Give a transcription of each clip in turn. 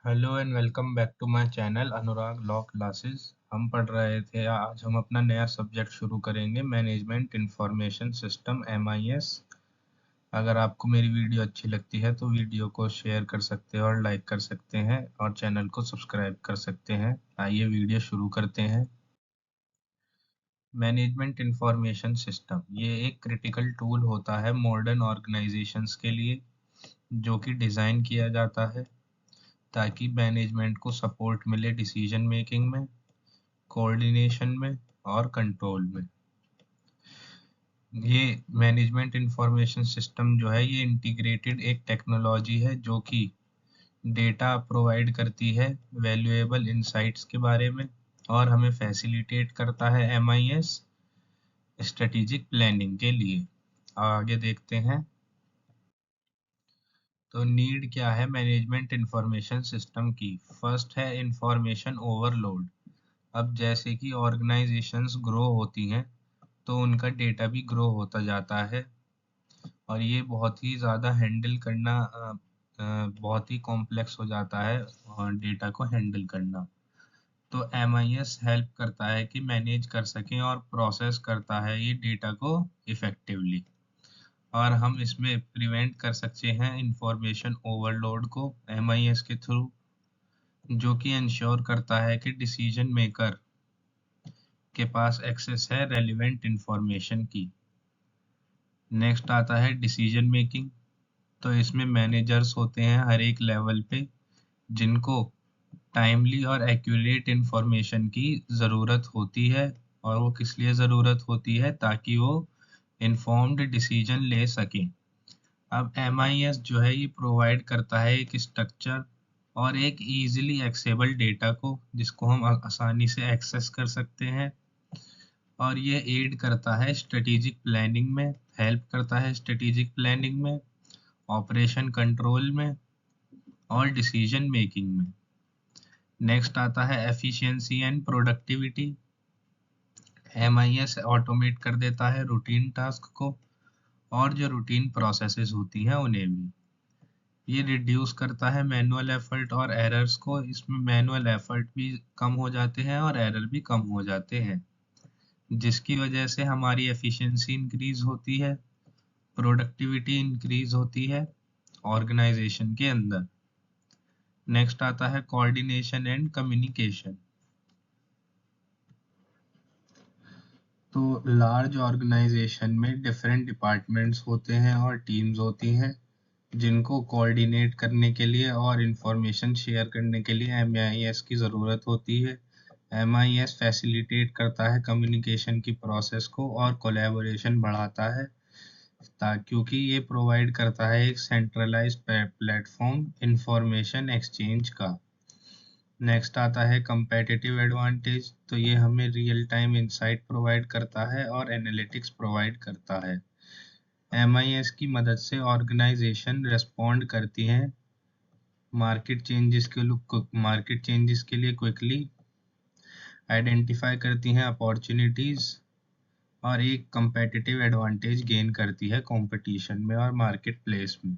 Hello and welcome back to my channel Anurag law classes. हम पढ़ रहे थे, आज हम अपना नया सब्जेक्ट शुरू करेंगे, मैनेजमेंट इंफॉर्मेशन सिस्टम MIS। अगर आपको मेरी वीडियो अच्छी लगती है तो वीडियो को शेयर कर सकते हैं और लाइक कर सकते हैं और चैनल को सब्सक्राइब कर सकते हैं। आइए वीडियो शुरू करते हैं। मैनेजमेंट इंफॉर्मेशन सिस्टम ये एक क्रिटिकल टूल होता है मॉडर्न ऑर्गेनाइजेशंस के लिए, जो कि डिज़ाइन किया जाता है ताकि मैनेजमेंट को सपोर्ट मिले डिसीजन मेकिंग में, कोऑर्डिनेशन में और कंट्रोल में। ये मैनेजमेंट इंफॉर्मेशन सिस्टम जो है ये इंटीग्रेटेड एक टेक्नोलॉजी है जो कि डेटा प्रोवाइड करती है वैल्यूएबल इंसाइट्स के बारे में और हमें फैसिलिटेट करता है MIS स्ट्रेटेजिक प्लानिंग के लिए। आगे देखते हैं। तो नीड क्या है मैनेजमेंट इंफॉर्मेशन सिस्टम की। फर्स्ट है इंफॉर्मेशन ओवरलोड। अब जैसे कि ऑर्गेनाइजेशंस ग्रो होती हैं तो उनका डेटा भी ग्रो होता जाता है और ये बहुत ही ज़्यादा हैंडल करना बहुत ही कॉम्प्लेक्स हो जाता है और डेटा को हैंडल करना। तो MIS हेल्प करता है कि मैनेज कर सकें और प्रोसेस करता है ये डेटा को इफ़ेक्टिवली, और हम इसमें प्रिवेंट कर सकते हैं इंफॉर्मेशन ओवरलोड को MIS के थ्रू, जो कि इंश्योर करता है कि डिसीजन मेकर के पास एक्सेस है रेलिवेंट इंफॉर्मेशन की। नेक्स्ट आता है डिसीजन मेकिंग। तो इसमें मैनेजर्स होते हैं हर एक लेवल पे जिनको टाइमली और एक्यूरेट इंफॉर्मेशन की ज़रूरत होती है, और वो किस लिए ज़रूरत होती है ताकि वो इन्फॉर्म्ड डिसीजन ले सकें। अब MIS जो है ये प्रोवाइड करता है एक स्ट्रक्चर और एक ईजिली एक्सेसिबल डेटा को जिसको हम आसानी से एक्सेस कर सकते हैं, और ये एड करता है स्ट्रेटेजिक प्लानिंग में, हेल्प करता है स्ट्रेटेजिक प्लानिंग में, ऑपरेशन कंट्रोल में और डिसीजन मेकिंग में। नेक्स्ट आता है efficiency and productivity. MIS automate कर देता है रूटीन टास्क को और जो रूटीन प्रोसेसेस होती हैं उन्हें भी। ये रिड्यूस करता है मैनुअल एफर्ट और एरर्स को। इसमें मैनुअल एफर्ट भी कम हो जाते हैं और एरर भी कम हो जाते हैं, जिसकी वजह से हमारी एफिशिएंसी इंक्रीज होती है, प्रोडक्टिविटी इंक्रीज होती है ऑर्गेनाइजेशन के अंदर। नेक्स्ट आता है कोऑर्डिनेशन एंड कम्युनिकेशन। तो लार्ज ऑर्गेनाइजेशन में डिफरेंट डिपार्टमेंट्स होते हैं और टीम्स होती हैं जिनको कोऑर्डिनेट करने के लिए और इंफॉर्मेशन शेयर करने के लिए MIS की ज़रूरत होती है। MIS फैसिलिटेट करता है कम्युनिकेशन की प्रोसेस को और कोलैबोरेशन बढ़ाता है, क्योंकि ये प्रोवाइड करता है एक सेंट्रलाइज्ड प्लेटफॉर्म इंफॉर्मेशन एक्सचेंज का। नेक्स्ट आता है कंपेटिटिव एडवांटेज। तो ये हमें रियल टाइम इंसाइट प्रोवाइड करता है और एनालिटिक्स प्रोवाइड करता है। MIS की मदद से ऑर्गेनाइजेशन रिस्पॉन्ड करती हैं मार्केट चेंजेस के लिए क्विकली, आइडेंटिफाई करती हैं अपॉर्चुनिटीज़ और एक कंपेटिटिव एडवांटेज गेन करती है कंपटीशन में और मार्केट प्लेस में।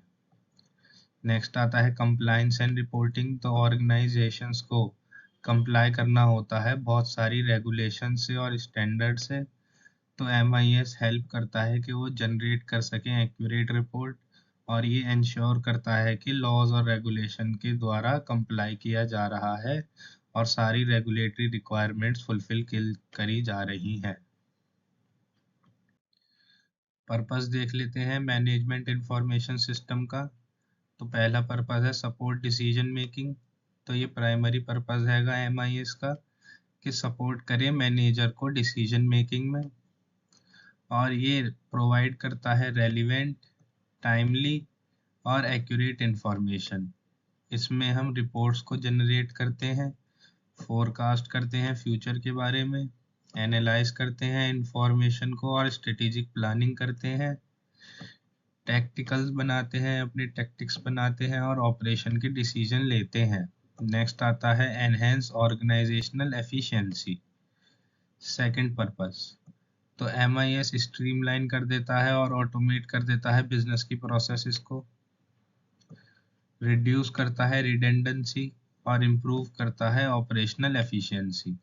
नेक्स्ट आता है कंप्लायंस एंड रिपोर्टिंग। तो ऑर्गेनाइजेशंस को कंप्लाई करना होता है बहुत सारी रेगुलेशन से और स्टैंडर्ड से। तो MIS हेल्प करता है कि वो जनरेट कर सकें एक्यूरेट रिपोर्ट, और ये इंश्योर करता है कि लॉज और रेगुलेशन के द्वारा कंप्लाई किया जा रहा है और सारी रेगुलेटरी रिक्वायरमेंट्स फुलफिल करी जा रही हैं। पर्पस देख लेते हैं मैनेजमेंट इंफॉर्मेशन सिस्टम का। तो पहला पर्पस है सपोर्ट डिसीजन मेकिंग। तो ये प्राइमरी पर्पस हैगा MIS का कि सपोर्ट करे मैनेजर को डिसीजन मेकिंग में, और ये प्रोवाइड करता है रेलिवेंट, टाइमली और एक्यूरेट इंफॉर्मेशन। इसमें हम रिपोर्ट्स को जनरेट करते हैं, फोरकास्ट करते हैं फ्यूचर के बारे में, एनालाइज करते हैं इंफॉर्मेशन को और स्ट्रेटेजिक प्लानिंग करते हैं, टैक्टिकल्स बनाते हैं, अपने टैक्टिक्स बनाते हैं और ऑपरेशन के डिसीजन लेते हैं। नेक्स्ट आता है enhance organisational efficiency. Second purpose, तो MIS स्ट्रीमलाइन कर देता है और ऑटोमेट कर देता है बिजनेस की प्रोसेसेस को, रिड्यूस करता है रिडेंडेंसी और इम्प्रूव करता है ऑपरेशनल एफिशिएंसी।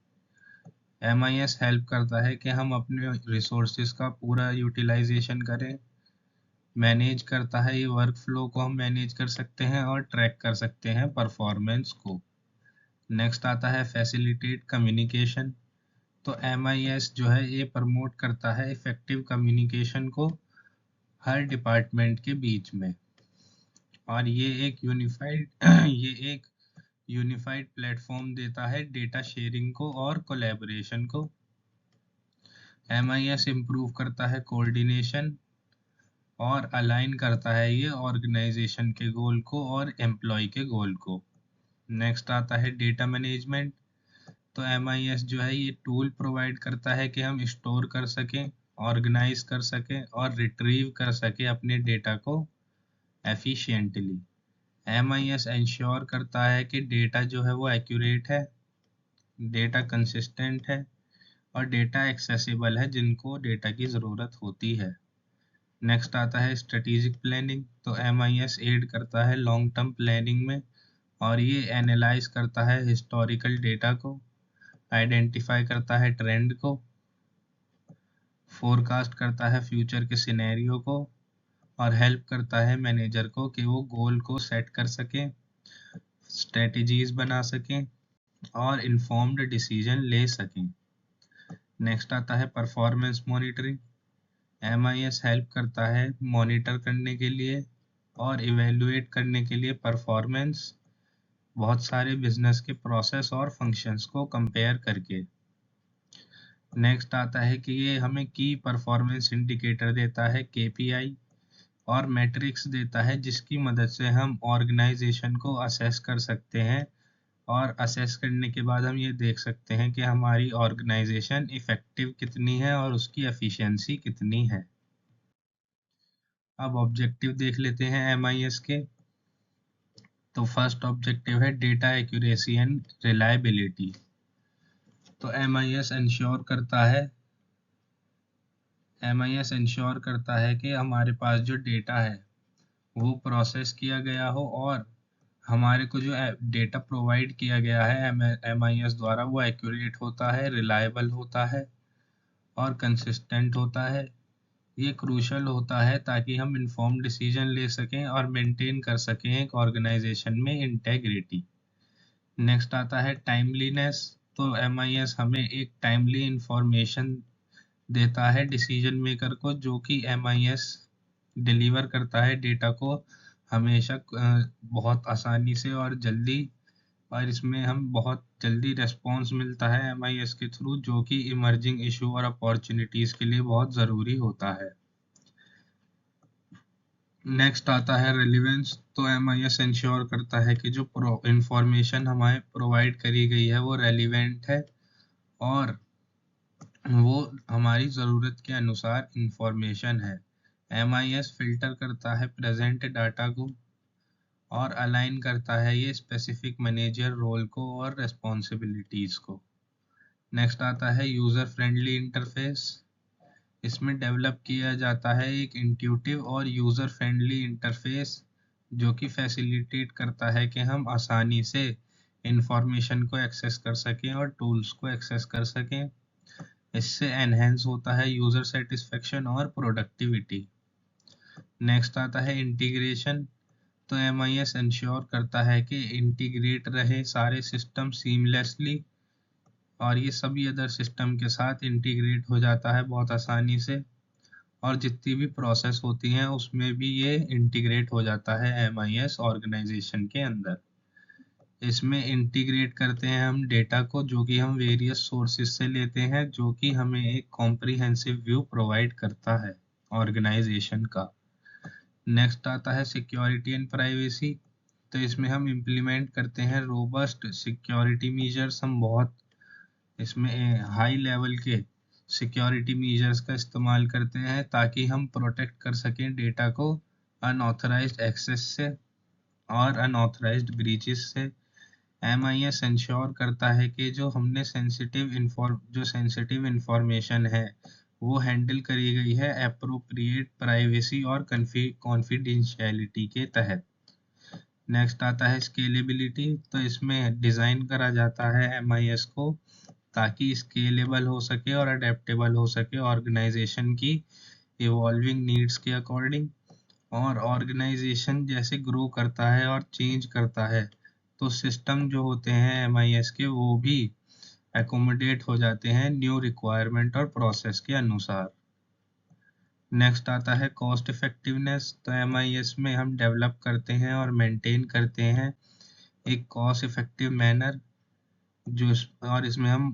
MIS हेल्प करता है कि हम अपने रिसोर्सेज का पूरा यूटिलाइजेशन करें, मैनेज करता है, ये वर्क फ्लो को हम मैनेज कर सकते हैं और ट्रैक कर सकते हैं परफॉर्मेंस को। नेक्स्ट आता है फैसिलिटेट कम्युनिकेशन। तो MIS जो है ये प्रमोट करता है इफेक्टिव कम्युनिकेशन को हर डिपार्टमेंट के बीच में, और ये एक यूनिफाइड प्लेटफॉर्म देता है डेटा शेयरिंग को और कोलैबोरेशन को। MIS इम्प्रूव करता है कोऑर्डिनेशन और अलाइन करता है ये ऑर्गेनाइजेशन के गोल को और एम्प्लॉय के गोल को। नेक्स्ट आता है डेटा मैनेजमेंट। तो MIS जो है ये टूल प्रोवाइड करता है कि हम स्टोर कर सकें, ऑर्गेनाइज कर सकें और रिट्रीव कर सकें अपने डेटा को एफिशिएंटली। MIS इंश्योर करता है कि डेटा जो है वो एक्यूरेट है, डेटा कंसिस्टेंट है और डेटा एक्सेसिबल है जिनको डेटा की ज़रूरत होती है। नेक्स्ट आता है स्ट्रेटेजिक प्लानिंग। तो MIS एड करता है लॉन्ग टर्म प्लानिंग में, और ये एनालाइज करता है हिस्टोरिकल डेटा को, आइडेंटिफाई करता है ट्रेंड को, फोरकास्ट करता है फ्यूचर के सिनेरियो को, और हेल्प करता है मैनेजर को कि वो गोल को सेट कर सकें, स्ट्रेटजीज बना सकें और इन्फॉर्म्ड डिसीजन ले सकें। नेक्स्ट आता है परफॉर्मेंस मॉनिटरिंग। MIS हेल्प करता है मॉनिटर करने के लिए और इवेलुएट करने के लिए परफॉर्मेंस, बहुत सारे बिजनेस के प्रोसेस और फंक्शंस को कंपेयर करके। नेक्स्ट आता है कि ये हमें की परफॉर्मेंस इंडिकेटर देता है, KPI और मैट्रिक्स देता है जिसकी मदद से हम ऑर्गेनाइजेशन को असेस कर सकते हैं, और असेस करने के बाद हम ये देख सकते हैं कि हमारी ऑर्गेनाइजेशन इफेक्टिव कितनी है और उसकी एफिशिएंसी कितनी है। अब ऑब्जेक्टिव देख लेते हैं MIS के। तो फर्स्ट ऑब्जेक्टिव है डेटा एक्यूरेसी एंड रिलायबिलिटी। तो MIS इंश्योर करता है कि हमारे पास जो डेटा है वो प्रोसेस किया गया हो और हमारे को जो डेटा प्रोवाइड किया गया है MIS द्वारा वो एक्यूरेट होता है, रिलायबल होता है और कंसिस्टेंट होता है। ये क्रूशल होता है ताकि हम इन्फॉर्म डिसीजन ले सकें और मेंटेन कर सकें एक ऑर्गेनाइजेशन में इंटेग्रिटी। नेक्स्ट आता है टाइमलीनेस। तो MIS हमें एक टाइमली इंफॉर्मेशन देता है डिसीजन मेकर को, जो कि MIS डिलीवर करता है डेटा को हमेशा बहुत आसानी से और जल्दी, और इसमें हम बहुत जल्दी रेस्पॉन्स मिलता है MIS के थ्रू, जो कि इमर्जिंग इशू और अपॉर्चुनिटीज़ के लिए बहुत ज़रूरी होता है। नेक्स्ट आता है रेलिवेंस। तो MIS इंश्योर करता है कि जो इंफॉर्मेशन हमें प्रोवाइड करी गई है वो रेलिवेंट है और वो हमारी ज़रूरत के अनुसार इंफॉर्मेशन है। MIS फिल्टर करता है प्रेजेंट डाटा को और अलाइन करता है ये स्पेसिफिक मैनेजर रोल को और रिस्पॉन्सिबिलिटीज़ को। नेक्स्ट आता है यूज़र फ्रेंडली इंटरफेस। इसमें डेवलप किया जाता है एक इंट्यूटिव और यूज़र फ्रेंडली इंटरफेस, जो कि फैसिलिटेट करता है कि हम आसानी से इंफॉर्मेशन को एक्सेस कर सकें और टूल्स को एक्सेस कर सकें। इससे एनहेंस होता है यूज़र सेटिस्फेक्शन और प्रोडक्टिविटी। नेक्स्ट आता है इंटीग्रेशन। तो MIS इंश्योर करता है कि इंटीग्रेट रहे सारे सिस्टम सीमलेसली, और ये सभी अदर सिस्टम के साथ इंटीग्रेट हो जाता है बहुत आसानी से, और जितनी भी प्रोसेस होती हैं उसमें भी ये इंटीग्रेट हो जाता है MIS ऑर्गेनाइजेशन के अंदर। इसमें इंटीग्रेट करते हैं हम डेटा को, जो कि हम वेरियस सोर्सेज से लेते हैं, जो कि हमें एक कॉम्प्रिहेंसिव व्यू प्रोवाइड करता है ऑर्गेनाइजेशन का। नेक्स्ट आता है सिक्योरिटी एंड प्राइवेसी। तो इसमें हम इम्प्लीमेंट करते हैं रोबस्ट सिक्योरिटी मेजर्स। हम बहुत इसमें हाई लेवल के सिक्योरिटी मेजर्स का इस्तेमाल करते हैं ताकि हम प्रोटेक्ट कर सकें डेटा को अनऑथराइज्ड एक्सेस से और अनऑथराइज्ड ब्रीचेस से। MIS इंश्योर करता है कि जो सेंसिटिव इंफॉर्मेशन है वो हैंडल करी गई है एप्रोप्रिएट प्राइवेसी और कॉन्फिडेंशियलिटी के तहत। नेक्स्ट आता है स्केलेबिलिटी। तो इसमें डिज़ाइन करा जाता है MIS को ताकि स्केलेबल हो सके और अडेप्टेबल हो सके ऑर्गेनाइजेशन की इवॉल्विंग नीड्स के अकॉर्डिंग। और ऑर्गेनाइजेशन जैसे ग्रो करता है और चेंज करता है तो सिस्टम जो होते हैं MIS के वो भी एकोमोडेट हो जाते हैं न्यू रिक्वायरमेंट और प्रोसेस के अनुसार। नेक्स्ट आता है कॉस्ट इफेक्टिवनेस। तो MIS में हम डेवलप करते हैं और मेंटेन करते हैं एक कॉस्ट इफेक्टिव मैनर और इसमें हम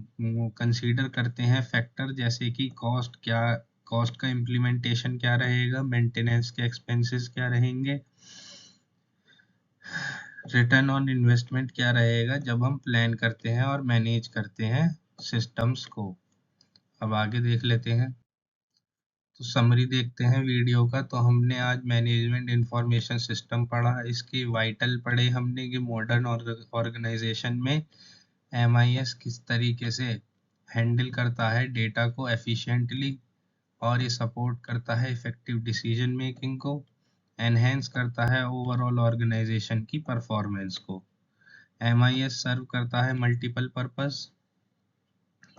कंसीडर करते हैं फैक्टर जैसे कि कॉस्ट का इम्प्लीमेंटेशन क्या रहेगा, मेंटेनेंस के एक्सपेंसेस क्या रहेंगे, रिटर्न ऑन इन्वेस्टमेंट क्या रहेगा जब हम प्लान करते हैं और मैनेज करते हैं सिस्टम्स को। अब आगे देख लेते हैं। तो समरी देखते हैं वीडियो का। तो हमने आज मैनेजमेंट इंफॉर्मेशन सिस्टम पढ़ा, इसके वाइटल पढ़े हमने कि मॉडर्न ऑर्गेनाइजेशन में MIS किस तरीके से हैंडल करता है डेटा को एफिशिएंटली और ये सपोर्ट करता है इफेक्टिव डिसीजन मेकिंग को, एनहेंस करता है ओवरऑल ऑर्गेनाइजेशन की परफॉर्मेंस को। MIS सर्व करता है मल्टीपल पर्पस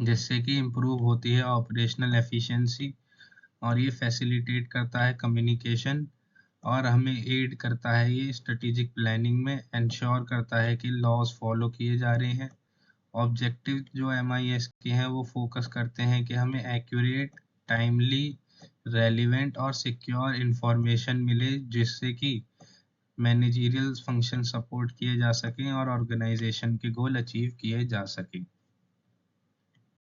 जिससे कि इम्प्रूव होती है ऑपरेशनल एफिशिएंसी और ये फैसिलिटेट करता है कम्युनिकेशन और हमें एड करता है ये स्ट्रेटेजिक प्लानिंग में, इंश्योर करता है कि लॉज फॉलो किए जा रहे हैं। ऑब्जेक्टिव जो MIS के हैं वो फोकस करते हैं कि हमें एक्यूरेट, टाइमली, रेलिवेंट और सिक्योर इंफॉर्मेशन मिले जिससे कि मैनेजरियल फंक्शन सपोर्ट किए जा सकें और ऑर्गेनाइजेशन के गोल अचीव किए जा सकें।